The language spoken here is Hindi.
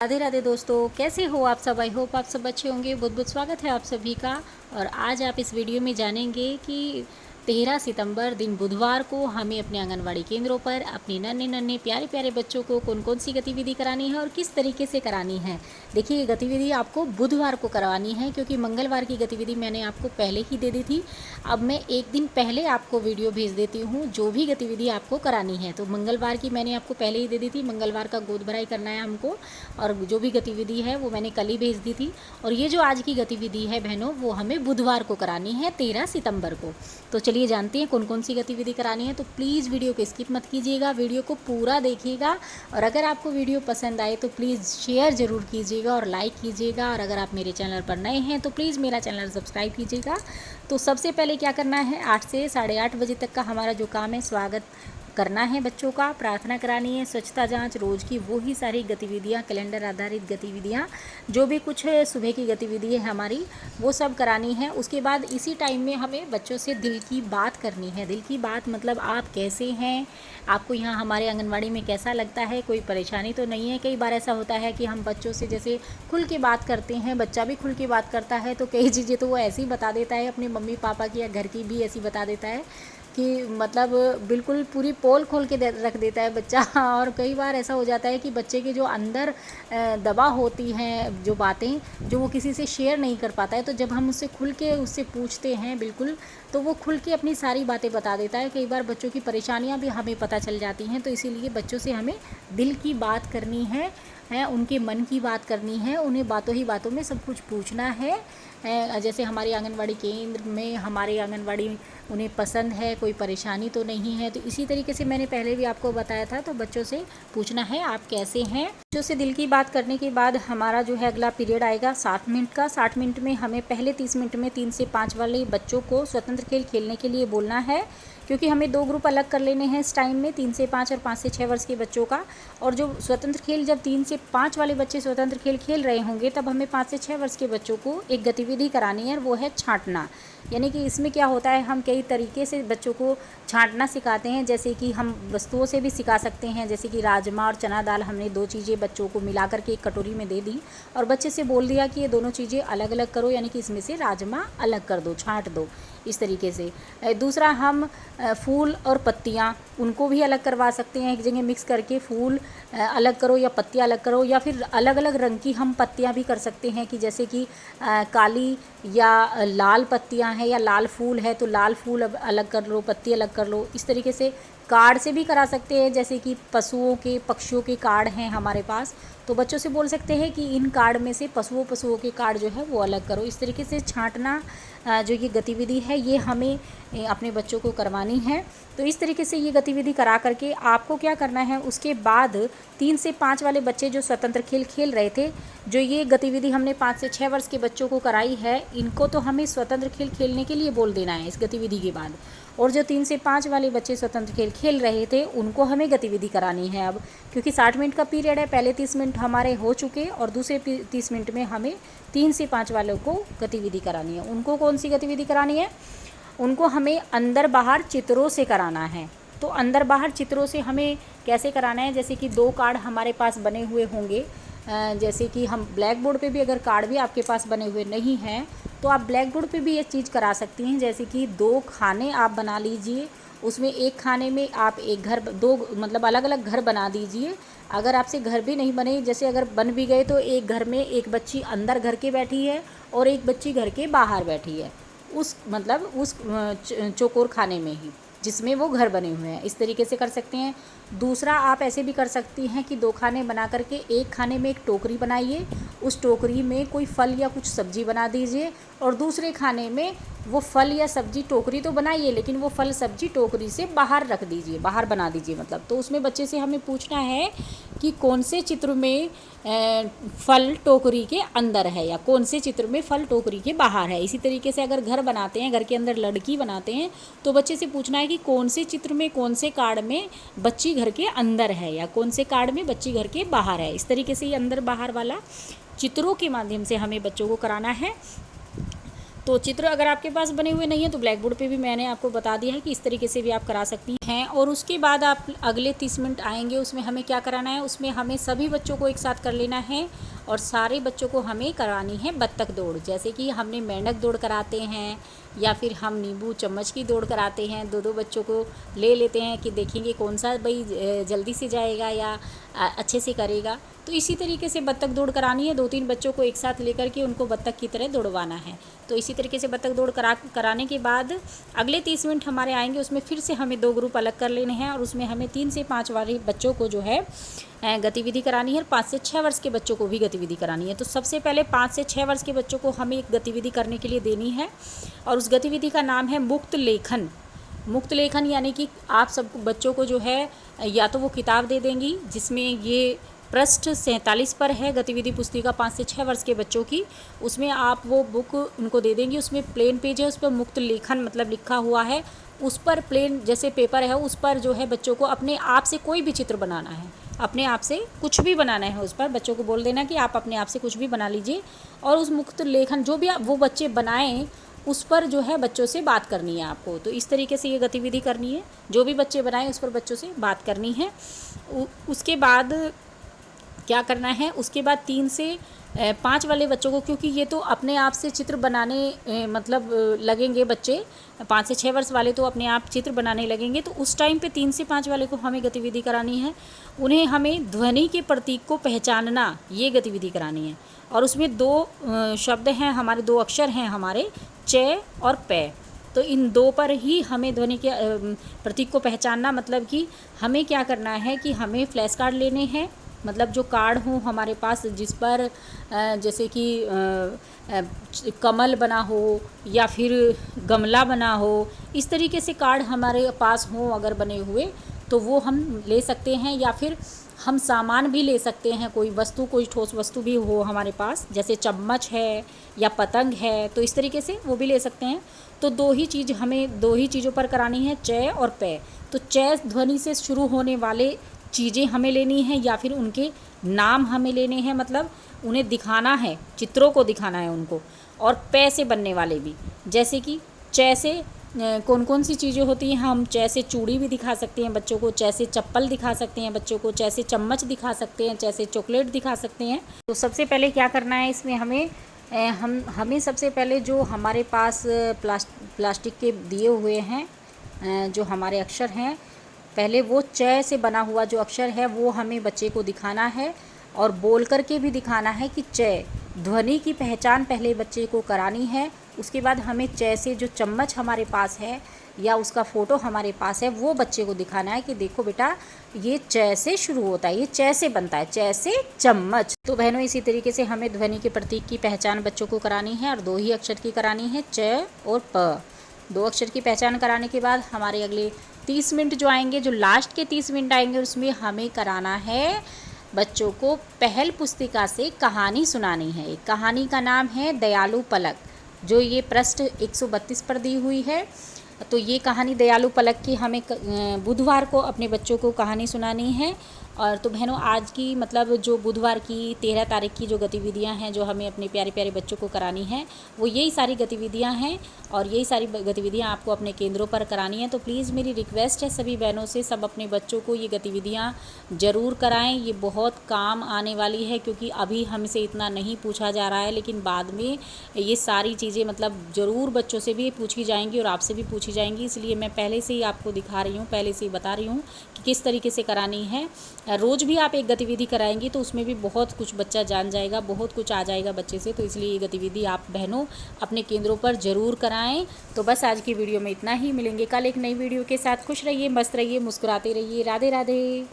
राधे राधे दोस्तों, कैसे हो आप सब। आई होप आप सब अच्छे होंगे। बहुत बहुत स्वागत है आप सभी का। और आज आप इस वीडियो में जानेंगे कि 13 सितंबर दिन बुधवार को हमें अपने आंगनवाड़ी केंद्रों पर अपने नन्हे नन्हे प्यारे प्यारे बच्चों को कौन कौन सी गतिविधि करानी है और किस तरीके से करानी है। देखिए, ये गतिविधि आपको बुधवार को करवानी है, क्योंकि मंगलवार की गतिविधि मैंने आपको पहले ही दे दी थी। अब मैं एक दिन पहले आपको वीडियो भेज देती हूँ जो भी गतिविधि आपको करानी है। तो मंगलवार की मैंने आपको पहले ही दे दी थी। मंगलवार का गोद भराई करना है हमको, और जो भी गतिविधि है वो मैंने कल ही भेज दी थी। और ये जो आज की गतिविधि है बहनों, वो हमें बुधवार को करानी है 13 सितंबर को। तो चलिए जानते हैं कौन कौन सी गतिविधि करानी है। तो प्लीज़ वीडियो को स्किप मत कीजिएगा, वीडियो को पूरा देखिएगा। और अगर आपको वीडियो पसंद आए तो प्लीज़ शेयर ज़रूर कीजिएगा और लाइक कीजिएगा। और अगर आप मेरे चैनल पर नए हैं तो प्लीज़ मेरा चैनल सब्सक्राइब कीजिएगा। तो सबसे पहले क्या करना है, 8 से 8:30 बजे तक का हमारा जो काम है, स्वागत करना है बच्चों का, प्रार्थना करानी है, स्वच्छता जांच, रोज़ की वो ही सारी गतिविधियां, कैलेंडर आधारित गतिविधियां, जो भी कुछ सुबह की गतिविधि है हमारी, वो सब करानी है। उसके बाद इसी टाइम में हमें बच्चों से दिल की बात करनी है। दिल की बात मतलब आप कैसे हैं, आपको यहाँ हमारे आंगनवाड़ी में कैसा लगता है, कोई परेशानी तो नहीं है। कई बार ऐसा होता है कि हम बच्चों से जैसे खुल के बात करते हैं, बच्चा भी खुल के बात करता है, तो कई चीज़ें तो वो ऐसे ही बता देता है, अपने मम्मी पापा की या घर की भी ऐसी बता देता है कि मतलब बिल्कुल पूरी पोल खोल के रख देता है बच्चा। और कई बार ऐसा हो जाता है कि बच्चे के जो अंदर दबा होती हैं जो बातें, जो वो किसी से शेयर नहीं कर पाता है, तो जब हम उससे खुल के उससे पूछते हैं बिल्कुल, तो वो खुल के अपनी सारी बातें बता देता है। कई बार बच्चों की परेशानियां भी हमें पता चल जाती हैं। तो इसीलिए बच्चों से हमें दिल की बात करनी है, उनके मन की बात करनी है, उन्हें बातों ही बातों में सब कुछ पूछना है। जैसे हमारे आंगनवाड़ी केंद्र में हमारे आंगनवाड़ी उन्हें पसंद है, कोई परेशानी तो नहीं है। तो इसी तरीके से मैंने पहले भी आपको बताया था। तो बच्चों से पूछना है आप कैसे हैं। बच्चों से दिल की बात करने के बाद हमारा जो है अगला पीरियड आएगा 60 मिनट का। 60 मिनट में हमें पहले 30 मिनट में 3 से 5 वाले बच्चों को स्वतंत्र खेल खेलने के लिए बोलना है, क्योंकि हमें 2 ग्रुप अलग कर लेने हैं इस टाइम में, 3 से 5 और 5 से 6 वर्ष के बच्चों का। और जो स्वतंत्र खेल, जब 3 से 5 वाले बच्चे स्वतंत्र खेल खेल रहे होंगे, तब हमें 5 से 6 वर्ष के बच्चों को एक गतिविधि करानी है, और वो है छांटना। यानी कि इसमें क्या होता है, हम कई तरीके से बच्चों को छांटना सिखाते हैं। जैसे कि हम वस्तुओं से भी सिखा सकते हैं, जैसे कि राजमा और चना दाल, हमने 2 चीज़ें बच्चों को मिला करके एक कटोरी में दे दी और बच्चे से बोल दिया कि ये दोनों चीज़ें अलग अलग करो, यानी कि इसमें से राजमा अलग कर दो, छांट दो, इस तरीके से। दूसरा, हम फूल और पत्तियाँ, उनको भी अलग करवा सकते हैं। एक जगह मिक्स करके फूल अलग करो या पत्तियाँ अलग करो, या फिर अलग अलग रंग की हम पत्तियाँ भी कर सकते हैं, कि जैसे कि काली या लाल पत्तियाँ हैं या लाल फूल है तो लाल फूल अलग कर लो, पत्ती अलग कर लो। इस तरीके से कार्ड से भी करा सकते हैं, जैसे कि पशुओं के, पक्षियों के कार्ड हैं हमारे पास, तो बच्चों से बोल सकते हैं कि इन कार्ड में से पशुओं के कार्ड जो है वो अलग करो। इस तरीके से छांटना जो ये गतिविधि है, ये हमें अपने बच्चों को करवानी है। तो इस तरीके से ये गतिविधि करा करके आपको क्या करना है, उसके बाद 3 से 5 वाले बच्चे जो स्वतंत्र खेल खेल रहे थे, जो ये गतिविधि हमने 5 से 6 वर्ष के बच्चों को कराई है, इनको तो हमें स्वतंत्र खेल खेलने के लिए बोल देना है इस गतिविधि के बाद। और जो 3 से 5 वाले बच्चे स्वतंत्र खेल खेल रहे थे, उनको हमें गतिविधि करानी है अब, क्योंकि 60 मिनट का पीरियड है। पहले 30 मिनट हमारे हो चुके और दूसरे 30 मिनट में हमें 3 से 5 वालों को गतिविधि करानी है। उनको कौन सी गतिविधि करानी है, उनको हमें अंदर बाहर चित्रों से कराना है। तो अंदर बाहर चित्रों से हमें कैसे कराना है, जैसे कि 2 कार्ड हमारे पास बने हुए होंगे। जैसे कि हम ब्लैक बोर्ड पे भी, अगर कार्ड भी आपके पास बने हुए नहीं हैं तो आप ब्लैक बोर्ड पे भी ये चीज़ करा सकती हैं। जैसे कि 2 खाने आप बना लीजिए, उसमें एक खाने में आप एक घर, 2 मतलब अलग अलग घर बना दीजिए। अगर आपसे घर भी नहीं बने, जैसे अगर बन भी गए, तो एक घर में एक बच्ची अंदर घर के बैठी है और एक बच्ची घर के बाहर बैठी है, उस मतलब उस चौकोर खाने में ही, जिसमें वो घर बने हुए हैं। इस तरीके से कर सकते हैं। दूसरा, आप ऐसे भी कर सकती हैं कि 2 खाने बना करके एक खाने में एक टोकरी बनाइए, उस टोकरी में कोई फल या कुछ सब्जी बना दीजिए, और दूसरे खाने में वो फल या सब्जी, टोकरी तो बनाइए लेकिन वो फल सब्जी टोकरी से बाहर रख दीजिए, बाहर बना दीजिए मतलब। तो उसमें बच्चे से हमें पूछना है कि कौन से चित्र में फल टोकरी के अंदर है या कौन से चित्र में फल टोकरी के बाहर है। इसी तरीके से अगर घर बनाते हैं, घर के अंदर लड़की बनाते हैं, तो बच्चे से पूछना है कि कौन से चित्र में, कौन से कार्ड में बच्ची घर के अंदर है या कौन से कार्ड में बच्ची घर के बाहर है। इस तरीके से ये अंदर बाहर वाला चित्रों के माध्यम से हमें बच्चों को कराना है। तो चित्र अगर आपके पास बने हुए नहीं है तो ब्लैक बोर्ड पे भी मैंने आपको बता दिया है कि इस तरीके से भी आप करा सकती हैं। और उसके बाद आप अगले 30 मिनट आएंगे, उसमें हमें क्या कराना है, उसमें हमें सभी बच्चों को एक साथ कर लेना है और सारे बच्चों को हमें करानी है बत्तख दौड़। जैसे कि हमने मेंढक दौड़ कराते हैं या फिर हम नींबू चम्मच की दौड़ कराते हैं, दो बच्चों को ले लेते हैं कि देखेंगे कौन सा भाई जल्दी से जाएगा या अच्छे से करेगा। तो इसी तरीके से बत्तख दौड़ करानी है, 2-3 बच्चों को एक साथ लेकर के उनको बत्तख की तरह दौड़वाना है। तो इसी तरीके से बत्तख दौड़ कराने के बाद अगले 30 मिनट हमारे आएंगे, उसमें फिर से हमें 2 ग्रुप अलग कर लेने हैं और उसमें हमें 3 से 5 वाले बच्चों को जो है गतिविधि करानी है। 5 से 6 वर्ष के बच्चों को भी गतिविधि करानी है। तो सबसे पहले 5 से 6 वर्ष के बच्चों को हमें एक गतिविधि करने के लिए देनी है और उस गतिविधि का नाम है मुक्त लेखन। मुक्त लेखन यानी कि आप सब बच्चों को जो है या तो वो किताब दे देंगी जिसमें ये पृष्ठ 47 पर है गतिविधि पुस्तिका 5 से 6 वर्ष के बच्चों की, उसमें आप वो बुक उनको दे देंगी। उसमें प्लेन पेज है, उस पर मुक्त लेखन मतलब लिखा हुआ है, उस पर प्लेन जैसे पेपर है उस पर जो है बच्चों को अपने आप से कोई भी चित्र बनाना है, अपने आप से कुछ भी बनाना है। उस पर बच्चों को बोल देना कि आप अपने आप से कुछ भी बना लीजिए और उस मुक्त लेखन जो भी वो बच्चे बनाएं उस पर जो है बच्चों से बात करनी है आपको। तो इस तरीके से ये गतिविधि करनी है, जो भी बच्चे बनाएं उस पर बच्चों से बात करनी है। उसके बाद क्या करना है, उसके बाद 3 से 5 वाले बच्चों को, क्योंकि ये तो अपने आप से चित्र बनाने मतलब लगेंगे बच्चे, 5 से 6 वर्ष वाले तो अपने आप चित्र बनाने लगेंगे, तो उस टाइम पे 3 से 5 वाले को हमें गतिविधि करानी है। उन्हें हमें ध्वनि के प्रतीक को पहचानना, ये गतिविधि करानी है। और उसमें 2 शब्द हैं हमारे, 2 अक्षर हैं हमारे, च और पै। तो इन 2 पर ही हमें ध्वनि के प्रतीक को पहचानना, मतलब कि हमें क्या करना है कि हमें फ्लैश कार्ड लेने हैं, मतलब जो कार्ड हो हमारे पास जिस पर जैसे कि कमल बना हो या फिर गमला बना हो, इस तरीके से कार्ड हमारे पास हो अगर बने हुए तो वो हम ले सकते हैं। या फिर हम सामान भी ले सकते हैं, कोई वस्तु, कोई ठोस वस्तु भी हो हमारे पास, जैसे चम्मच है या पतंग है, तो इस तरीके से वो भी ले सकते हैं। तो 2 ही चीज़ हमें 2 ही चीज़ों पर करानी है, च और पै। तो च ध्वनि से शुरू होने वाले चीज़ें हमें लेनी है या फिर उनके नाम हमें लेने हैं, मतलब उन्हें दिखाना है, चित्रों को दिखाना है उनको। और पै से बनने वाले भी, जैसे कि च से कौन कौन सी चीज़ें होती हैं, हम च से चूड़ी भी दिखा सकते हैं बच्चों को, च से चप्पल दिखा सकते हैं बच्चों को, च से चम्मच दिखा सकते हैं, च से चॉकलेट दिखा सकते हैं। तो सबसे पहले क्या करना है इसमें हमें सबसे पहले जो हमारे पास प्लास्टिक के दिए हुए हैं जो हमारे अक्षर हैं, पहले वो च से बना हुआ जो अक्षर है वो हमें बच्चे को दिखाना है और बोल करके भी दिखाना है कि च, ध्वनि की पहचान पहले बच्चे को करानी है। उसके बाद हमें च से जो चम्मच हमारे पास है या उसका फ़ोटो हमारे पास है वो बच्चे को दिखाना है कि देखो बेटा ये च से शुरू होता है, ये च से बनता है, च से चम्मच। तो बहनों इसी तरीके से हमें ध्वनि के प्रतीक की पहचान बच्चों को करानी है और 2 ही अक्षर की करानी है, च और प। 2 अक्षर की पहचान कराने के बाद हमारे अगले 30 मिनट जो आएंगे, जो लास्ट के 30 मिनट आएंगे, उसमें हमें कराना है बच्चों को पहल पुस्तिका से कहानी सुनानी है। एक कहानी का नाम है दयालु पलक, जो ये पृष्ठ 132 पर दी हुई है। तो ये कहानी दयालु पलक की हमें बुधवार को अपने बच्चों को कहानी सुनानी है। और तो बहनों आज की मतलब जो बुधवार की 13 तारीख की जो गतिविधियां हैं जो हमें अपने प्यारे प्यारे बच्चों को करानी है वो यही सारी गतिविधियां हैं और यही सारी गतिविधियां आपको अपने केंद्रों पर करानी है। तो प्लीज़ मेरी रिक्वेस्ट है सभी बहनों से, सब अपने बच्चों को ये गतिविधियां ज़रूर कराएं। ये बहुत काम आने वाली है क्योंकि अभी हमसे इतना नहीं पूछा जा रहा है, लेकिन बाद में ये सारी चीज़ें मतलब ज़रूर बच्चों से भी पूछी जाएंगी और आपसे भी पूछी जाएंगी। इसलिए मैं पहले से ही आपको दिखा रही हूँ, पहले से ही बता रही हूँ कि किस तरीके से करानी है। रोज़ भी आप एक गतिविधि कराएंगी तो उसमें भी बहुत कुछ बच्चा जान जाएगा, बहुत कुछ आ जाएगा बच्चे से। तो इसलिए ये गतिविधि आप बहनों अपने केंद्रों पर ज़रूर कराएं। तो बस आज की वीडियो में इतना ही, मिलेंगे कल एक नई वीडियो के साथ। खुश रहिए, मस्त रहिए, मुस्कुराते रहिए। राधे राधे।